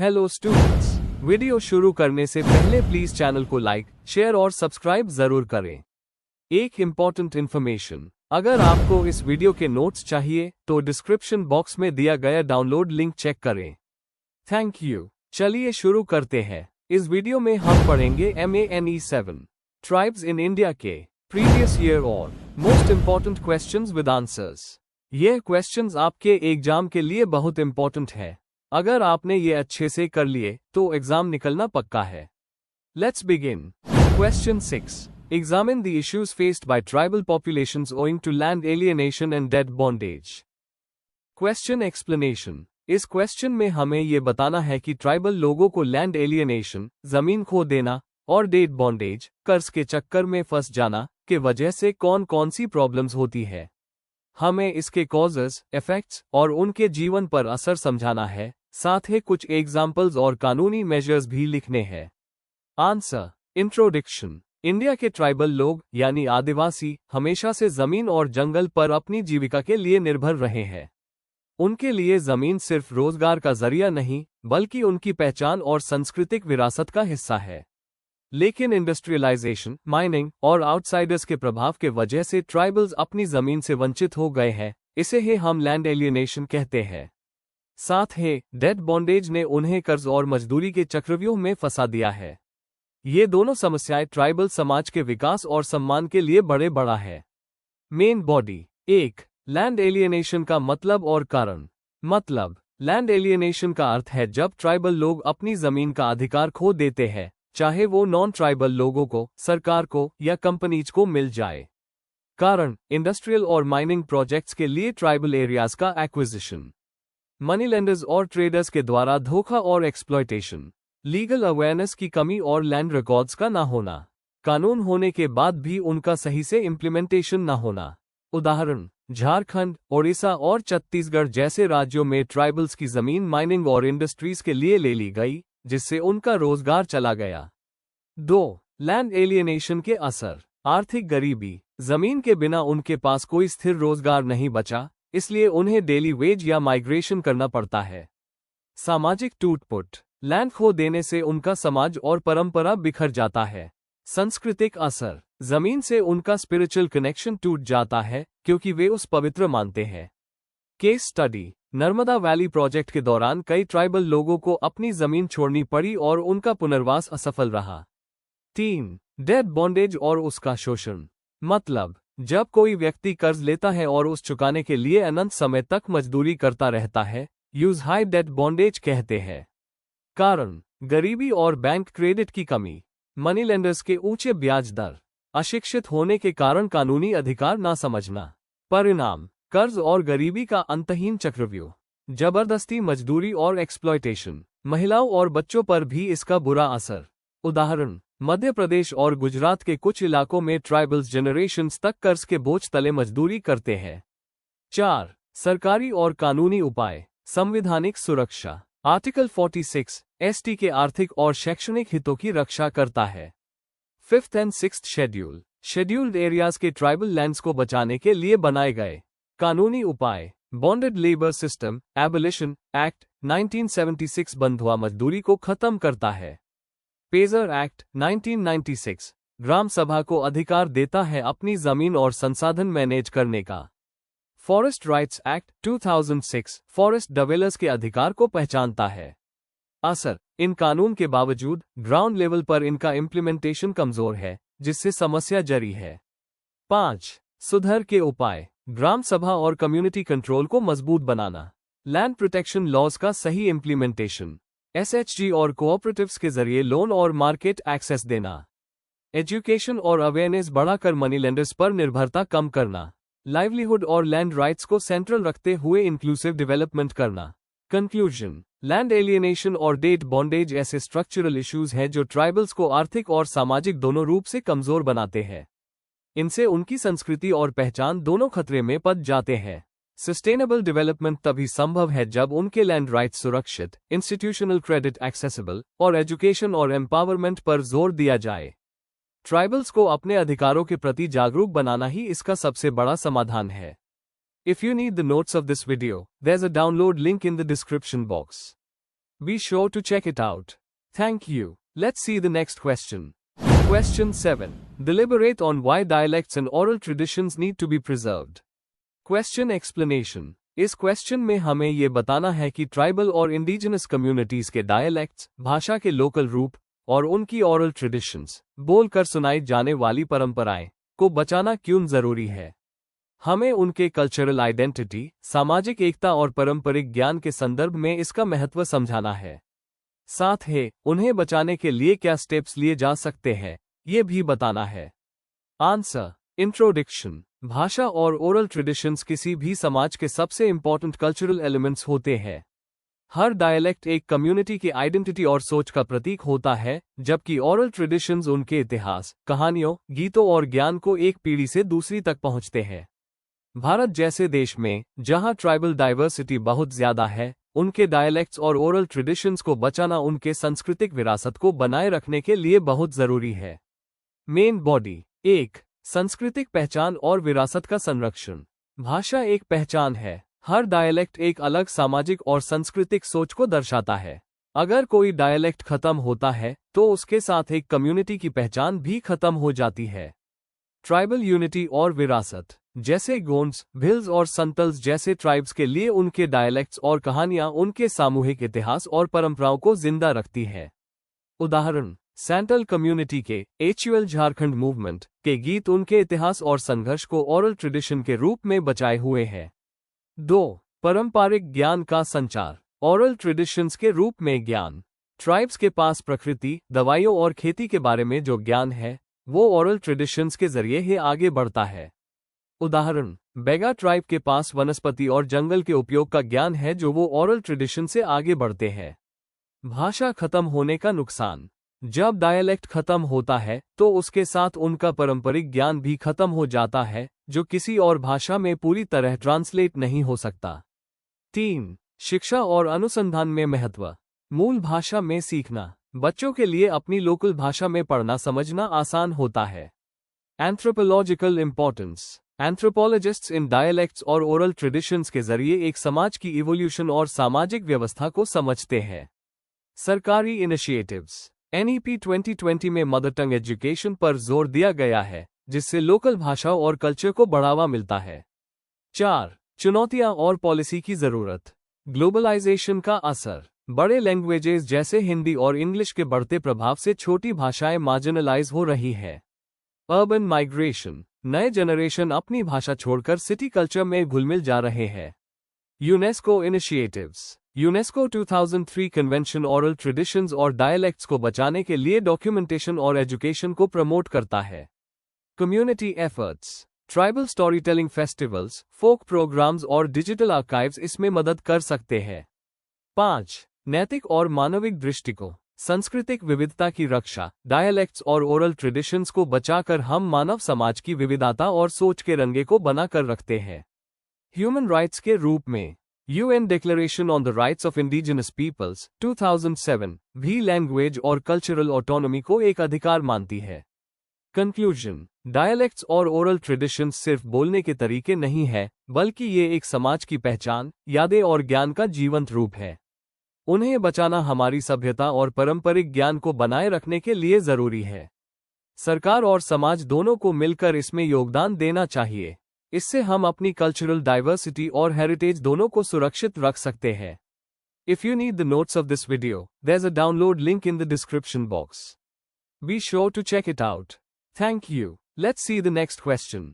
Hello students, video शुरू करने से पहले प्लीज चैनल को लाइक, शेयर और सब्सक्राइब जरूर करें। एक इम्पॉर्टेंट इन्फॉर्मेशन, अगर आपको इस वीडियो के नोट्स चाहिए तो डिस्क्रिप्शन बॉक्स में दिया गया डाउनलोड लिंक चेक करें। Thank you. चलिए शुरू करते हैं। इस वीडियो में हम पढ़ेंगे MANE7 ट्राइब्स इन इंडिया के प्रीवियस ईयर और most important questions with answers. यह क्वेश्चंस आपके एग्जाम के लिए बहुत इम्पॉर्टेंट है। अगर आपने ये अच्छे से कर लिए तो एग्जाम निकलना पक्का है। Let's begin. Question 6। Examine the issues faced by tribal populations owing to land alienation and debt bondage. Question explanation. इस क्वेश्चन में हमें ये बताना है कि ट्राइबल लोगों को लैंड एलियनेशन, जमीन खो देना और डेट बॉन्डेज, कर्ज के चक्कर में फंस जाना के वजह से कौन कौन सी प्रॉब्लम्स होती है। हमें इसके कॉजेस, इफेक्ट्स और उनके जीवन पर असर समझाना है, साथ ही कुछ एग्जाम्पल्स और कानूनी मेजर्स भी लिखने हैं। आंसर। इंट्रोडक्शन। इंडिया के ट्राइबल लोग यानी आदिवासी हमेशा से जमीन और जंगल पर अपनी जीविका के लिए निर्भर रहे हैं। उनके लिए जमीन सिर्फ रोजगार का जरिया नहीं बल्कि उनकी पहचान और सांस्कृतिक विरासत का हिस्सा है। लेकिन इंडस्ट्रियलाइजेशन, माइनिंग और आउटसाइडर्स के प्रभाव के वजह से ट्राइबल्स अपनी जमीन से वंचित हो गए हैं। इसे ही हम लैंड एलियनेशन कहते हैं। साथ ही डेट बॉन्डेज ने उन्हें कर्ज और मजदूरी के चक्रव्यूह में फंसा दिया है। ये दोनों समस्याएं ट्राइबल समाज के विकास और सम्मान के लिए बड़ा है। Main body. 1. लैंड एलियनेशन का मतलब और कारण। मतलब, लैंड एलियनेशन का अर्थ है जब ट्राइबल लोग अपनी जमीन का अधिकार खो देते हैं, चाहे वो नॉन ट्राइबल लोगों को, सरकार को या कंपनीज को मिल जाए। कारण, इंडस्ट्रियल और माइनिंग प्रोजेक्ट्स के लिए ट्राइबल एरियाज का एक्विजिशन, मनी लेंडर्स और ट्रेडर्स के द्वारा धोखा और एक्सप्लॉयटेशन, लीगल अवेयरनेस की कमी और लैंड रिकॉर्ड्स का ना होना, कानून होने के बाद भी उनका सही से इम्प्लीमेंटेशन ना होना। उदाहरण, झारखंड, ओडिशा और छत्तीसगढ़ जैसे राज्यों में ट्राइबल्स की जमीन माइनिंग और इंडस्ट्रीज के लिए ले ली गई, जिससे उनका रोजगार चला गया। 2. लैंड एलियनेशन के असर। आर्थिक गरीबी। जमीन के बिना उनके पास कोई स्थिर रोजगार नहीं बचा, इसलिए उन्हें डेली वेज या माइग्रेशन करना पड़ता है। सामाजिक टूट-फूट। लैंड खो देने से उनका समाज और परंपरा बिखर जाता है। सांस्कृतिक असर। जमीन से उनका स्पिरिचुअल कनेक्शन टूट जाता है क्योंकि वे उस पवित्र मानते हैं। Case study. Narmada valley project के दौरान कई ट्राइबल लोगों को अपनी जमीन छोड़नी पड़ी और उनका पुनर्वास असफल रहा। 3. डेट बॉन्डेज और उसका शोषण। मतलब, जब कोई व्यक्ति कर्ज लेता है और उस चुकाने के लिए अनंत समय तक मजदूरी करता रहता है, यूज हाई डेट बॉन्डेज कहते हैं। कारण, गरीबी और बैंक क्रेडिट की कमी, मनी लेंडर्स के ऊंचे ब्याज दर, अशिक्षित होने के कारण कानूनी अधिकार ना समझना। परिणाम, कर्ज और गरीबी का अंतहीन चक्रव्यूह, जबरदस्ती मजदूरी और एक्सप्लॉयटेशन, महिलाओं और बच्चों पर भी इसका बुरा असर। उदाहरण, मध्य प्रदेश और गुजरात के कुछ इलाकों में ट्राइबल्स जनरेशंस तक कर्ज के बोझ तले मजदूरी करते हैं। 4. सरकारी और कानूनी उपाय। संवैधानिक सुरक्षा। आर्टिकल 46 ST के आर्थिक और शैक्षणिक हितों की रक्षा करता है। 5th and 6th schedule scheduled areas के ट्राइबल लैंड्स को बचाने के लिए बनाए गए। कानूनी उपाय। Bonded labour system abolition act 1976 बंधुआ मजदूरी को खत्म करता है। पेजर एक्ट 1996 ग्राम सभा को अधिकार देता है अपनी जमीन और संसाधन मैनेज करने का। Forest rights act 2006 forest developers के अधिकार को पहचानता है। असर, इन कानून के बावजूद ग्राउंड लेवल पर इनका इम्प्लीमेंटेशन कमजोर है, जिससे समस्या जारी है। 5. सुधार के उपाय। ग्राम सभा और कम्युनिटी कंट्रोल को मजबूत बनाना, लैंड प्रोटेक्शन लॉज का सही इम्प्लीमेंटेशन, SHG और कोऑपरेटिव्स के जरिए लोन और मार्केट एक्सेस देना, एजुकेशन और अवेयरनेस बढ़ाकर मनी लेंडर्स पर निर्भरता कम करना, लाइवलीहुड और लैंड राइट्स को सेंट्रल रखते हुए इंक्लूसिव डेवलपमेंट करना। कंक्लूजन, लैंड एलियनेशन और डेट बॉन्डेज ऐसे स्ट्रक्चरल इश्यूज हैं जो ट्राइबल्स को आर्थिक और सामाजिक दोनों रूप से कमजोर बनाते हैं। इनसे उनकी संस्कृति और पहचान दोनों खतरे में पड़ जाते हैं। सस्टेनेबल डेवलपमेंट तभी संभव है जब उनके लैंड राइट्स सुरक्षित, इंस्टीट्यूशनल क्रेडिट एक्सेसिबल और एजुकेशन और एम्पावरमेंट पर जोर दिया जाए। ट्राइबल्स को अपने अधिकारों के प्रति जागरूक बनाना ही इसका सबसे बड़ा समाधान है। If you need the notes of this video, there's a download link in the description box. Be sure to check it out. Thank you. Let's see the next question. Question 7. Deliberate on why dialects and oral traditions need to be preserved. Question explanation. इस question में हमें ये बताना है कि tribal और indigenous communities के dialects, भाषा के लोकल रूप और उनकी ओरल ट्रेडिशंस, बोलकर सुनाई जाने वाली परंपराएं को बचाना क्यों जरूरी है। हमें उनके कल्चरल आइडेंटिटी, सामाजिक एकता और पारंपरिक ज्ञान के संदर्भ में इसका महत्व समझाना है। साथ ही उन्हें बचाने के लिए क्या स्टेप्स लिए जा सकते हैं, ये भी बताना है। आंसर। इंट्रोडक्शन। भाषा और ओरल ट्रेडिशंस किसी भी समाज के सबसे इंपॉर्टेंट कल्चरल एलिमेंट्स होते हैं। हर डायलेक्ट एक कम्युनिटी की आइडेंटिटी और सोच का प्रतीक होता है, जबकि ओरल ट्रेडिशंस उनके इतिहास, कहानियों, गीतों और ज्ञान को एक पीढ़ी से दूसरी तक पहुंचते हैं। भारत जैसे देश में, जहां ट्राइबल डाइवर्सिटी बहुत ज्यादा है, उनके डायलेक्ट्स और ओरल ट्रेडिशंस को बचाना उनके सांस्कृतिक विरासत को बनाए रखने के लिए बहुत जरूरी है। Main body. 1. सांस्कृतिक पहचान और विरासत का संरक्षण। भाषा एक पहचान है। हर डायलेक्ट एक अलग सामाजिक और सांस्कृतिक सोच को दर्शाता है। अगर कोई डायलेक्ट खत्म होता है तो उसके साथ एक कम्युनिटी की पहचान भी खत्म हो जाती है। ट्राइबल यूनिटी और विरासत। जैसे गोंड्स, भिल्स और संतल्स जैसे ट्राइब्स के लिए उनके डायलेक्ट्स और कहानियां उनके सामूहिक इतिहास और परंपराओं को जिंदा रखती है। उदाहरण, सैंटल कम्युनिटी के एचयूएल झारखंड मूवमेंट के गीत उनके इतिहास और संघर्ष को ओरल ट्रेडिशन के रूप में बचाए हुए हैं। 2. पारंपरिक ज्ञान का संचार। ओरल ट्रेडिशंस के रूप में ज्ञान। ट्राइब्स के पास प्रकृति, दवाइयों और खेती के बारे में जो ज्ञान है, वो ओरल ट्रेडिशंस के जरिए ही आगे बढ़ता है। उदाहरण, बेगा ट्राइब के पास वनस्पति और जंगल के उपयोग का ज्ञान है जो वो ओरल ट्रेडिशन से आगे बढ़ते हैं। भाषा खत्म होने का नुकसान। जब डायलेक्ट खत्म होता है तो उसके साथ उनका पारंपरिक ज्ञान भी खत्म हो जाता है, जो किसी और भाषा में पूरी तरह ट्रांसलेट नहीं हो सकता। 3. शिक्षा और अनुसंधान में महत्व। मूल भाषा में सीखना। बच्चों के लिए अपनी लोकल भाषा में पढ़ना समझना आसान होता है। Anthropological importance. एंथ्रोपोलॉजिस्ट्स इन डायलेक्ट्स और ओरल ट्रेडिशंस के जरिए एक समाज की इवोल्यूशन और सामाजिक व्यवस्था को समझते हैं। सरकारी इनिशिएटिव्स। NEP 2020 में मदर टंग एजुकेशन पर जोर दिया गया है, जिससे लोकल भाषाओं और कल्चर को बढ़ावा मिलता है। 4. चुनौतियां और पॉलिसी की जरूरत। ग्लोबलाइजेशन का असर। बड़े लैंग्वेजेस जैसे हिंदी और इंग्लिश के बढ़ते प्रभाव से छोटी भाषाएं मार्जिनलाइज हो रही है। Urban migration. नए जनरेशन अपनी भाषा छोड़कर सिटी कल्चर में घुलमिल जा रहे हैं। UNESCO initiatives. UNESCO 2003 convention oral traditions और डायलेक्ट्स को बचाने के लिए डॉक्यूमेंटेशन और एजुकेशन को प्रमोट करता है। Community efforts. Tribal story telling festivals, folk programmes और डिजिटल आर्काइव्स इसमें मदद कर सकते हैं। 5. नैतिक और मानविक दृष्टिकोण। सांस्कृतिक विविधता की रक्षा। डायलेक्ट्स और ओरल ट्रेडिशंस को बचाकर हम मानव समाज की विविधता और सोच के रंगे को बनाकर रखते हैं। ह्यूमन राइट्स के रूप में UN declaration on the rights of indigenous peoples 2007 भी लैंग्वेज और कल्चरल ऑटोनॉमी को एक अधिकार मानती है। कंक्लूजन। डायलेक्ट्स और ओरल ट्रेडिशंस सिर्फ बोलने के तरीके नहीं है, बल्कि ये एक समाज की पहचान, यादें और ज्ञान का जीवंत रूप है। उन्हें बचाना हमारी सभ्यता और पारंपरिक ज्ञान को बनाए रखने के लिए जरूरी है। सरकार और समाज दोनों को मिलकर इसमें योगदान देना चाहिए। इससे हम अपनी कल्चरल डाइवर्सिटी और हेरिटेज दोनों को सुरक्षित रख सकते हैं। If you need the notes of this video, there's a download link in the description box. Be sure to check it out. Thank you. Let's see the next question.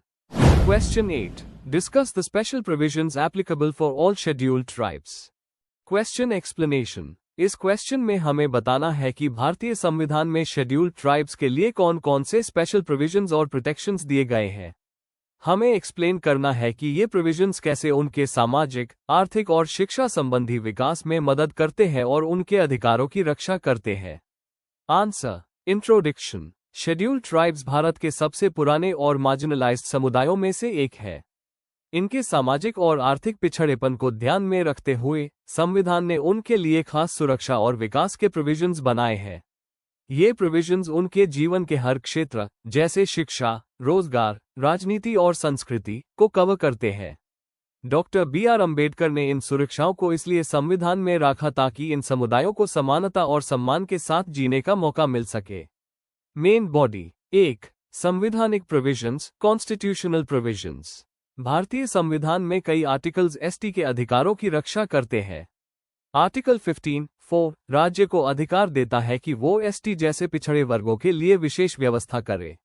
Question 8. Discuss the special provisions applicable for all scheduled tribes. Question explanation. इस question में हमें बताना है कि भारतीय संविधान में scheduled tribes के लिए कौन कौन से स्पेशल प्रोविजंस और प्रोटेक्शंस दिए गए हैं। हमें एक्सप्लेन करना है कि ये प्रोविजंस कैसे उनके सामाजिक, आर्थिक और शिक्षा संबंधी विकास में मदद करते हैं और उनके अधिकारों की रक्षा करते हैं। Answer. Introduction. Scheduled tribes Bharat के सबसे पुराने और मार्जिनलाइज्ड समुदायों में से एक है। इनके सामाजिक और आर्थिक पिछड़ेपन को ध्यान में रखते हुए संविधान ने उनके लिए खास सुरक्षा और विकास के प्रोविजंस बनाए हैं। ये प्रोविजंस उनके जीवन के हर क्षेत्र, जैसे शिक्षा, रोजगार, राजनीति और संस्कृति, को कवर करते हैं। Doctor B.R. अम्बेडकर ने इन सुरक्षाओं को इसलिए संविधान में रखा ताकि इन समुदायों को समानता और सम्मान के साथ जीने का मौका मिल सके। Main body. 1. संवैधानिक प्रोविजंस, कॉन्स्टिट्यूशनल प्रोविजंस। भारतीय संविधान में कई आर्टिकल्स एसटी के अधिकारों की रक्षा करते हैं। आर्टिकल 15(4) राज्य को अधिकार देता है कि वो एसटी जैसे पिछड़े वर्गों के लिए विशेष व्यवस्था करे।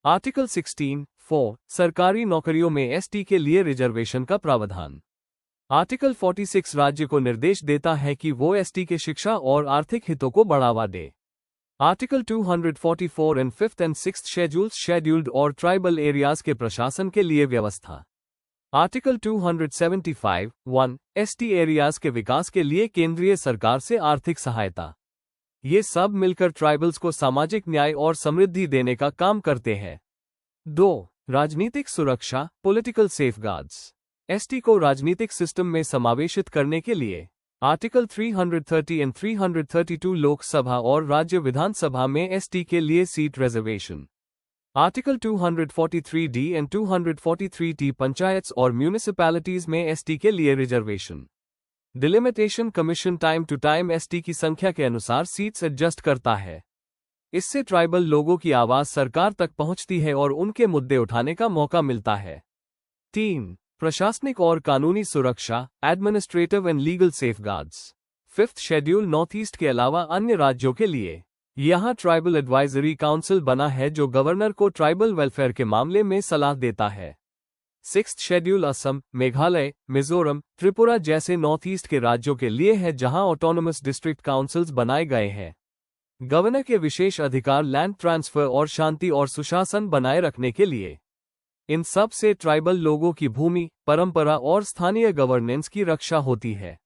आर्टिकल 16(4) सरकारी नौकरियों में एसटी के लिए रिजर्वेशन का प्रावधान। आर्टिकल 46 राज्य को निर्देश देता है कि वो एसटी के शिक्षा और आर्थिक हितों को बढ़ावा दे। Article 244 and 5th and 6th schedules scheduled और ट्राइबल एरियाज के प्रशासन के लिए व्यवस्था। आर्टिकल 275(1) एसटी एरियाज के विकास के लिए केंद्रीय सरकार से आर्थिक सहायता। ये सब मिलकर ट्राइबल्स को सामाजिक न्याय और समृद्धि देने का काम करते हैं। 2. राजनीतिक सुरक्षा, पॉलिटिकल सेफगार्ड्स। एसटी को राजनीतिक सिस्टम में समावेशित करने के लिए आर्टिकल 330 एंड 332 लोकसभा और राज्य विधानसभा में एसटी के लिए seat reservation. Article 243D and 243T panchayat और म्यूनिसिपैलिटीज में एसटी के लिए reservation. Delimitation commission time to time ST की संख्या के अनुसार सीट्स एडजस्ट करता है। इससे ट्राइबल लोगों की आवाज सरकार तक पहुंचती है और उनके मुद्दे उठाने का मौका मिलता है। 3. प्रशासनिक और कानूनी सुरक्षा, administrative and legal safeguards. 5th schedule north east के अलावा अन्य राज्यों के लिए यहाँ ट्राइबल एडवाइजरी काउंसिल बना है जो गवर्नर को ट्राइबल वेलफेयर के मामले में सलाह देता है। 6th शेड्यूल असम, मेघालय, मिजोरम, त्रिपुरा जैसे नॉर्थ ईस्ट के राज्यों के लिए है जहां ऑटोनोमस डिस्ट्रिक्ट काउंसिल्स बनाए गए हैं। गवर्नर के विशेष अधिकार लैंड ट्रांसफर और शांति और सुशासन बनाए रखने के लिए। इन सब से ट्राइबल लोगों की भूमि, परंपरा और स्थानीय गवर्नेंस की रक्षा होती है।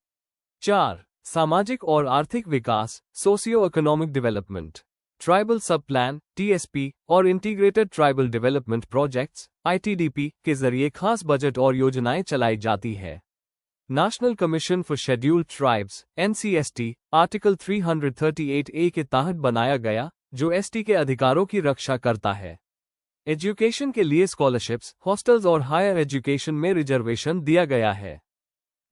4. सामाजिक और आर्थिक विकास, socio economic development. Tribal sub plan, TSP और integrated tribal development projects, ITDP के जरिए खास बजट और योजनाएं चलाई जाती है। National commission for scheduled tribes, NCST, article 338A के तहत बनाया गया, जो एसटी के अधिकारों की रक्षा करता है। एजुकेशन के लिए स्कॉलरशिप्स, हॉस्टल्स और हायर एजुकेशन में रिजर्वेशन दिया गया है।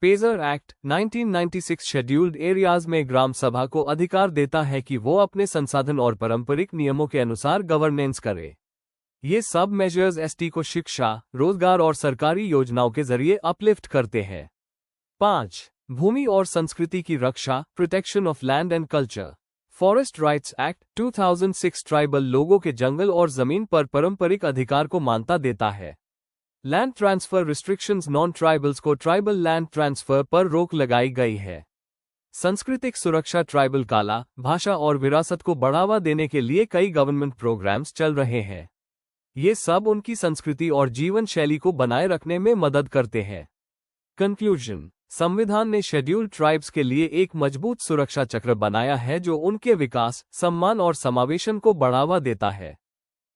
पेजर एक्ट 1996 शेड्यूल्ड एरियाज में ग्राम सभा को अधिकार देता है कि वो अपने संसाधन और पारंपरिक नियमों के अनुसार गवर्नेंस करे। ये सब मेजर्स एसटी को शिक्षा, रोजगार और सरकारी योजनाओं के जरिए अपलिफ्ट करते हैं। 5. भूमि और संस्कृति की रक्षा, protection of land and culture. Forest rights act 2006 tribal लोगों के जंगल और जमीन पर पारंपरिक अधिकार को मान्यता देता है। Land transfer restrictions, non tribals को ट्राइबल लैंड ट्रांसफर पर रोक लगाई गई है। सांस्कृतिक सुरक्षा, ट्राइबल कला, भाषा और विरासत को बढ़ावा देने के लिए कई गवर्नमेंट प्रोग्राम्स चल रहे हैं। ये सब उनकी संस्कृति और जीवन शैली को बनाए रखने में मदद करते हैं। कंक्लूजन। संविधान ने शेड्यूल्ड ट्राइब्स के लिए एक मजबूत सुरक्षा चक्र बनाया है जो उनके विकास, सम्मान और समावेशन को बढ़ावा देता है।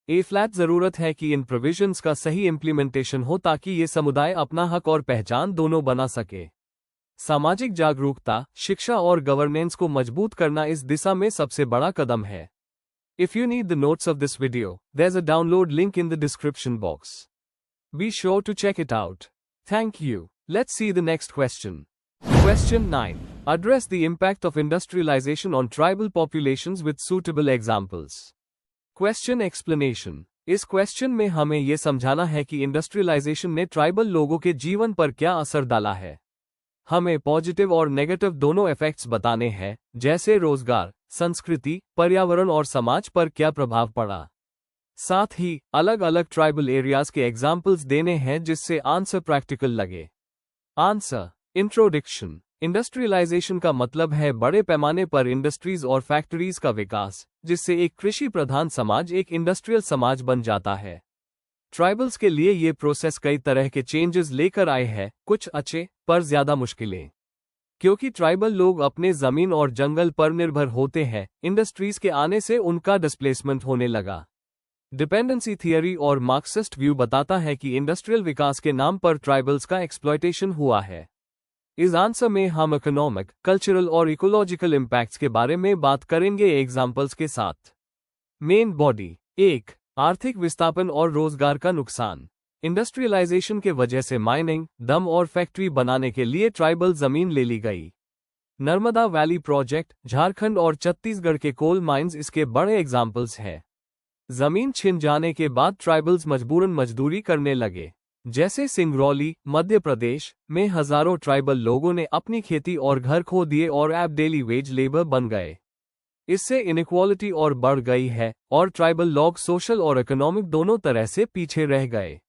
फ्लैट जरूरत है कि इन प्रोविजंस का सही इम्प्लीमेंटेशन हो ताकि ये समुदाय अपना हक और पहचान दोनों बना सके। सामाजिक जागरूकता, शिक्षा और गवर्नेंस को मजबूत करना इस दिशा में सबसे बड़ा कदम है। If you need the notes of this video, there's a download link in the description box. Be sure to check it out. Thank you. Let's see the next question. Question 9. Address the impact of industrialization on tribal populations with suitable examples. Question explanation. इस question में हमें यह समझाना है कि industrialisation ने tribal लोगों के जीवन पर क्या असर डाला है। हमें पॉजिटिव और नेगेटिव दोनों इफेक्ट्स बताने हैं, जैसे रोजगार, संस्कृति, पर्यावरण और समाज पर क्या प्रभाव पड़ा। साथ ही अलग अलग ट्राइबल एरियाज के एग्जाम्पल्स देने हैं जिससे आंसर प्रैक्टिकल लगे। आंसर। इंट्रोडक्शन। इंडस्ट्रियलाइजेशन का मतलब है बड़े पैमाने पर इंडस्ट्रीज और फैक्ट्रीज का विकास, जिससे एक कृषि प्रधान समाज एक इंडस्ट्रियल समाज बन जाता है। ट्राइबल्स के लिए ये प्रोसेस कई तरह के चेंजेस लेकर आए हैं, कुछ अच्छे पर ज्यादा मुश्किलें। क्योंकि ट्राइबल लोग अपने जमीन और जंगल पर निर्भर होते हैं, इंडस्ट्रीज के आने से उनका डिस्प्लेसमेंट होने लगा। डिपेंडेंसी थियरी और मार्क्सिस्ट व्यू बताता है कि इंडस्ट्रियल विकास के नाम पर ट्राइबल्स का एक्सप्लॉयटेशन हुआ है। इस आंसर में हम इकोनॉमिक, कल्चरल और इकोलॉजिकल इम्पैक्ट्स के बारे में बात करेंगे एग्जाम्पल्स के साथ। Main body. 1. आर्थिक विस्थापन और रोजगार का नुकसान। इंडस्ट्रियलाइजेशन के वजह से माइनिंग, दम और फैक्ट्री बनाने के लिए ट्राइबल जमीन ले ली गई। नर्मदा वैली प्रोजेक्ट, झारखंड और छत्तीसगढ़ के कोल माइंस इसके बड़े एग्जाम्पल्स हैं। जमीन छिन जाने के बाद ट्राइबल्स मजबूरन मजदूरी करने लगे। जैसे सिंगरौली, मध्य प्रदेश में हजारों ट्राइबल लोगों ने अपनी खेती और घर खो दिए और अब डेली वेज लेबर बन गए। इससे इनइक्वालिटी और बढ़ गई है और ट्राइबल लोग सोशल और इकोनॉमिक दोनों तरह से पीछे रह गए।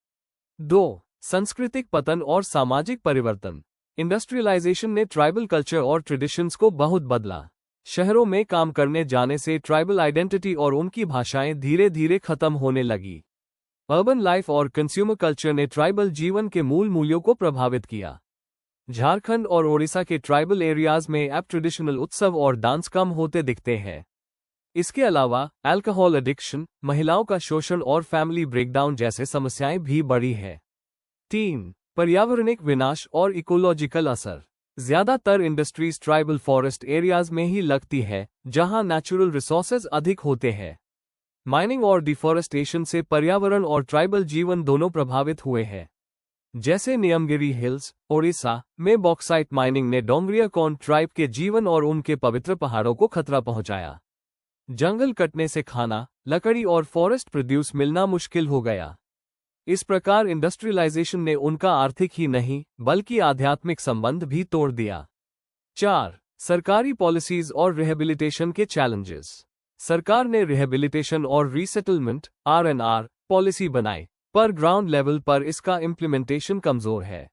2. सांस्कृतिक पतन और सामाजिक परिवर्तन। इंडस्ट्रियलाइजेशन ने ट्राइबल कल्चर और ट्रेडिशंस को बहुत बदला। शहरों में काम करने जाने से ट्राइबल आइडेंटिटी और उनकी भाषाएं धीरे धीरे खत्म होने लगी। अर्बन लाइफ और कंज्यूमर कल्चर ने ट्राइबल जीवन के मूल मूल्यों को प्रभावित किया। झारखंड और ओडिशा के ट्राइबल एरियाज में अब ट्रेडिशनल उत्सव और डांस कम होते दिखते हैं। इसके अलावा अल्कोहल एडिक्शन, महिलाओं का शोषण और फैमिली ब्रेकडाउन जैसे समस्याएं भी बढ़ी है। 3. पर्यावरणिक विनाश और इकोलॉजिकल असर। ज्यादातर इंडस्ट्रीज ट्राइबल फॉरेस्ट एरियाज में ही लगती है, जहां नेचुरल रिसोर्सेज अधिक होते हैं। माइनिंग और डिफॉरेस्टेशन से पर्यावरण और ट्राइबल जीवन दोनों प्रभावित हुए हैं। जैसे नियमगिरी हिल्स, ओडिशा में बॉक्साइट माइनिंग ने डोंगरिया कौन ट्राइब के जीवन और उनके पवित्र पहाड़ों को खतरा पहुंचाया। जंगल कटने से खाना, लकड़ी और फॉरेस्ट प्रोड्यूस मिलना मुश्किल हो गया। इस प्रकार इंडस्ट्रियलाइजेशन ने उनका आर्थिक ही नहीं बल्कि आध्यात्मिक संबंध भी तोड़ दिया। 4. सरकारी पॉलिसीज और रिहेबिलिटेशन के चैलेंजेस। सरकार ने रिहेबिलिटेशन और रीसेटलमेंट (RNR) पॉलिसी बनाई, पर ग्राउंड लेवल पर इसका इम्प्लीमेंटेशन कमजोर है।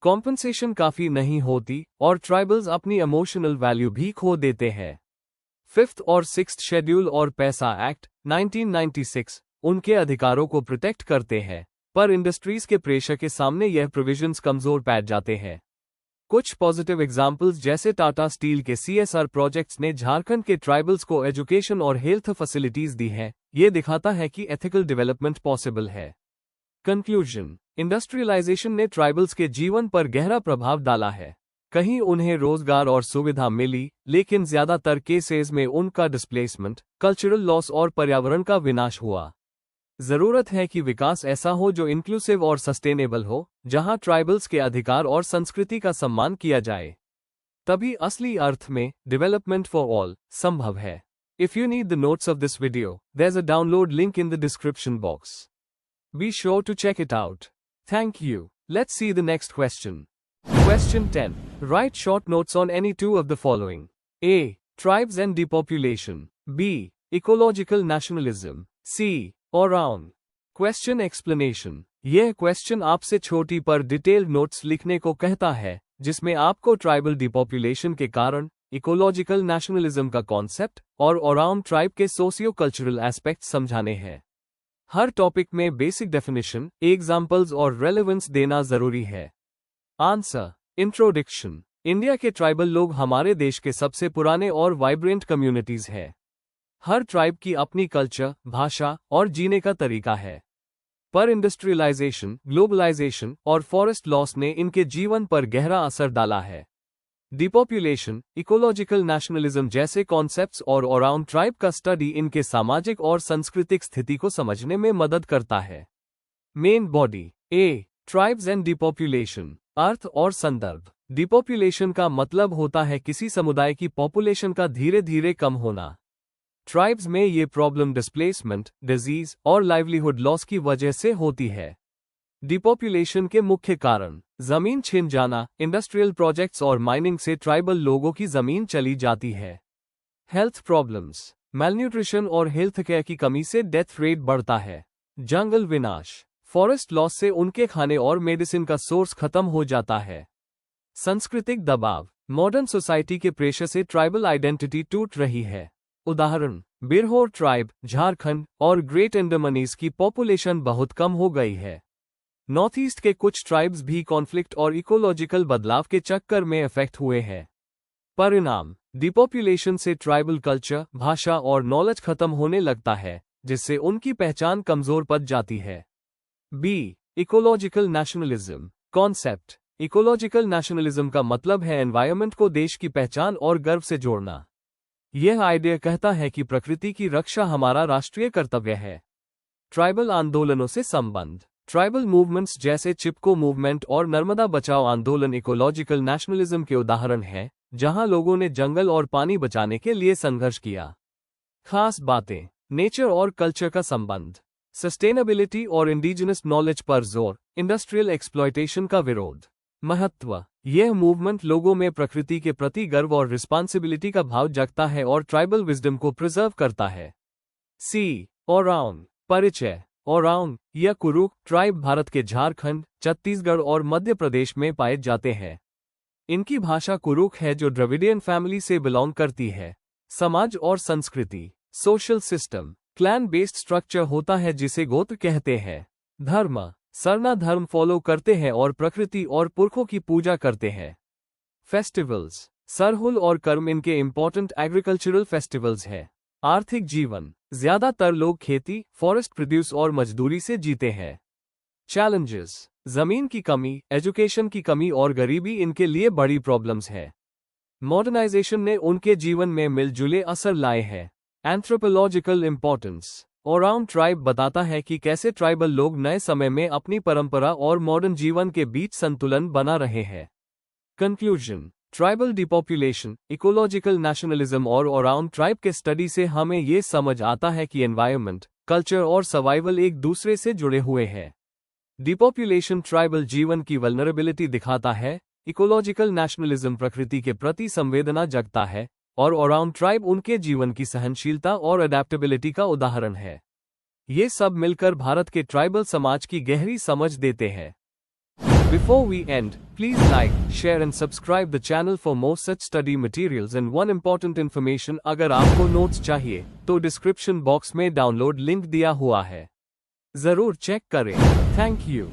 कॉम्पनसेशन काफी नहीं होती और ट्राइबल्स अपनी इमोशनल वैल्यू भी खो देते हैं। 5th और 6th शेड्यूल और पैसा एक्ट 1996 उनके अधिकारों को प्रोटेक्ट करते हैं, पर इंडस्ट्रीज के प्रेशर के सामने यह प्रोविजंस कमजोर पड़ जाते हैं। कुछ पॉजिटिव एग्जाम्पल्स जैसे टाटा स्टील के CSR प्रोजेक्ट्स ने झारखंड के ट्राइबल्स को एजुकेशन और हेल्थ फैसिलिटीज दी है। ये दिखाता है कि एथिकल डेवलपमेंट पॉसिबल है। कंक्लूजन। इंडस्ट्रियलाइजेशन ने ट्राइबल्स के जीवन पर गहरा प्रभाव डाला है। कहीं उन्हें रोजगार और सुविधा मिली, लेकिन ज्यादातर केसेस में उनका डिस्प्लेसमेंट, कल्चरल लॉस और पर्यावरण का विनाश हुआ। जरूरत है कि विकास ऐसा हो जो इंक्लूसिव और सस्टेनेबल हो, जहां ट्राइबल्स के अधिकार और संस्कृति का सम्मान किया जाए। तभी असली अर्थ में डेवलपमेंट फॉर ऑल संभव है। If you need the notes of this video, there's a download link in the description box. Be sure to check it out. Thank you. Let's see the next question. Question 10. Write short notes on any two of the following. A. Tribes and depopulation. B. Ecological nationalism. C. Around. Question explanation. यह question आपसे छोटी पर detailed notes लिखने को कहता है, जिसमें आपको ट्राइबल डिपॉपुलेशन के कारण, इकोलॉजिकल नेशनलिज्म का कॉन्सेप्ट और अराउंड ट्राइब के सोशियो कल्चरल एस्पेक्ट समझाने हैं। हर टॉपिक में बेसिक डेफिनेशन, एग्जाम्पल्स और रेलेवेंस देना जरूरी है। आंसर। इंट्रोडक्शन। इंडिया के ट्राइबल लोग हमारे देश के सबसे पुराने और वाइब्रेंट कम्युनिटीज हैं। हर ट्राइब की अपनी कल्चर, भाषा और जीने का तरीका है। पर इंडस्ट्रियलाइजेशन, ग्लोबलाइजेशन और फॉरेस्ट लॉस ने इनके जीवन पर गहरा असर डाला है। डिपॉपुलेशन, इकोलॉजिकल नेशनलिज्म जैसे कॉन्सेप्ट्स और अराउंड ट्राइब का स्टडी इनके सामाजिक और सांस्कृतिक स्थिति को समझने में मदद करता है। Main body. A. Tribes and depopulation. अर्थ और संदर्भ। डिपॉपुलेशन का मतलब होता है किसी समुदाय की पॉपुलेशन का धीरे धीरे कम होना। ट्राइब्स में ये प्रॉब्लम डिस्प्लेसमेंट, डिजीज और लाइवलीहुड लॉस की वजह से होती है। डिपॉपुलेशन के मुख्य कारण: जमीन छिन जाना, इंडस्ट्रियल प्रोजेक्ट्स और माइनिंग से ट्राइबल लोगों की जमीन चली जाती है। हेल्थ प्रॉब्लम्स: मैलन्यूट्रिशन और हेल्थ केयर की कमी से डेथ रेट बढ़ता है। जंगल विनाश: फॉरेस्ट लॉस से उनके खाने और मेडिसिन का सोर्स खत्म हो जाता है। सांस्कृतिक दबाव: मॉडर्न सोसाइटी के प्रेशर से ट्राइबल आइडेंटिटी टूट रही है। उदाहरण: बिरहोर ट्राइब, झारखंड और ग्रेट अंडमानीज की पॉपुलेशन बहुत कम हो गई है। नॉर्थ ईस्ट के कुछ ट्राइब्स भी कॉन्फ्लिक्ट और इकोलॉजिकल बदलाव के चक्कर में अफेक्ट हुए हैं। परिणाम: डिपॉपुलेशन से ट्राइबल कल्चर, भाषा और नॉलेज खत्म होने लगता है, जिससे उनकी पहचान कमजोर पड़ जाती है। B. Ecological nationalism concept. Ecological nationalism का मतलब है एनवायरनमेंट को देश की पहचान और गर्व से जोड़ना। यह आइडिया कहता है कि प्रकृति की रक्षा हमारा राष्ट्रीय कर्तव्य है। ट्राइबल आंदोलनों से संबंध: ट्राइबल मूवमेंट्स जैसे चिपको मूवमेंट और नर्मदा बचाओ आंदोलन इकोलॉजिकल नेशनलिज्म के उदाहरण हैं, जहां लोगों ने जंगल और पानी बचाने के लिए संघर्ष किया। खास बातें, नेचर और कल्चर का संबंध, सस्टेनेबिलिटी और इंडिजिनस नॉलेज पर जोर, इंडस्ट्रियल एक्सप्लॉयटेशन का विरोध। महत्व, यह मूवमेंट लोगों में प्रकृति के प्रति गर्व और रिस्पॉन्सिबिलिटी का भाव जगता है और ट्राइबल विजडम को प्रिजर्व करता है। ओरावन परिचय। ओरावन या कुरुक ट्राइब भारत के झारखंड, छत्तीसगढ़ और मध्य प्रदेश में पाए जाते हैं। इनकी भाषा कुरुक है जो द्रविडियन फैमिली से बिलोंग करती है। समाज और संस्कृति, social system, clan based structure होता है जिसे गोत्र कहते हैं। धर्म, सरना धर्म फॉलो करते हैं और प्रकृति और पुरखों की पूजा करते हैं। फेस्टिवल्स, सरहुल और कर्म इनके इम्पोर्टेंट एग्रीकल्चरल फेस्टिवल्स हैं। आर्थिक जीवन, ज्यादातर लोग खेती, फॉरेस्ट प्रोड्यूस और मजदूरी से जीते हैं। चैलेंजेस, जमीन की कमी, एजुकेशन की कमी और गरीबी इनके लिए बड़ी प्रॉब्लम्स है। मॉडर्नाइजेशन ने उनके जीवन में मिलजुले असर लाए हैं। एंथ्रोपोलॉजिकल इंपॉर्टेंस, ओरावन ट्राइब बताता है कि कैसे ट्राइबल लोग नए समय में अपनी परंपरा और मॉडर्न जीवन के बीच संतुलन बना रहे हैं। कंक्लूजन, ट्राइबल डिपॉपुलेशन, इकोलॉजिकल नेशनलिज्म और ओरावन ट्राइब के स्टडी से हमें ये समझ आता है कि एनवायरनमेंट, कल्चर और सर्वाइवल एक दूसरे से जुड़े हुए हैं। डिपॉपुलेशन ट्राइबल जीवन की वल्नरेबिलिटी दिखाता है, इकोलॉजिकल नेशनलिज्म प्रकृति के प्रति संवेदना जगता है, और ओरावन ट्राइब उनके जीवन की सहनशीलता और अडेप्टेबिलिटी का उदाहरण है। ये सब मिलकर भारत के ट्राइबल समाज की गहरी समझ देते हैं। Before we end, please like, share and subscribe the channel for more such study materials and one important information अगर आपको नोट्स चाहिए, तो डिस्क्रिप्शन बॉक्स में डाउनलोड लिंक दिया हुआ है। जरूर चेक करें। Thank you.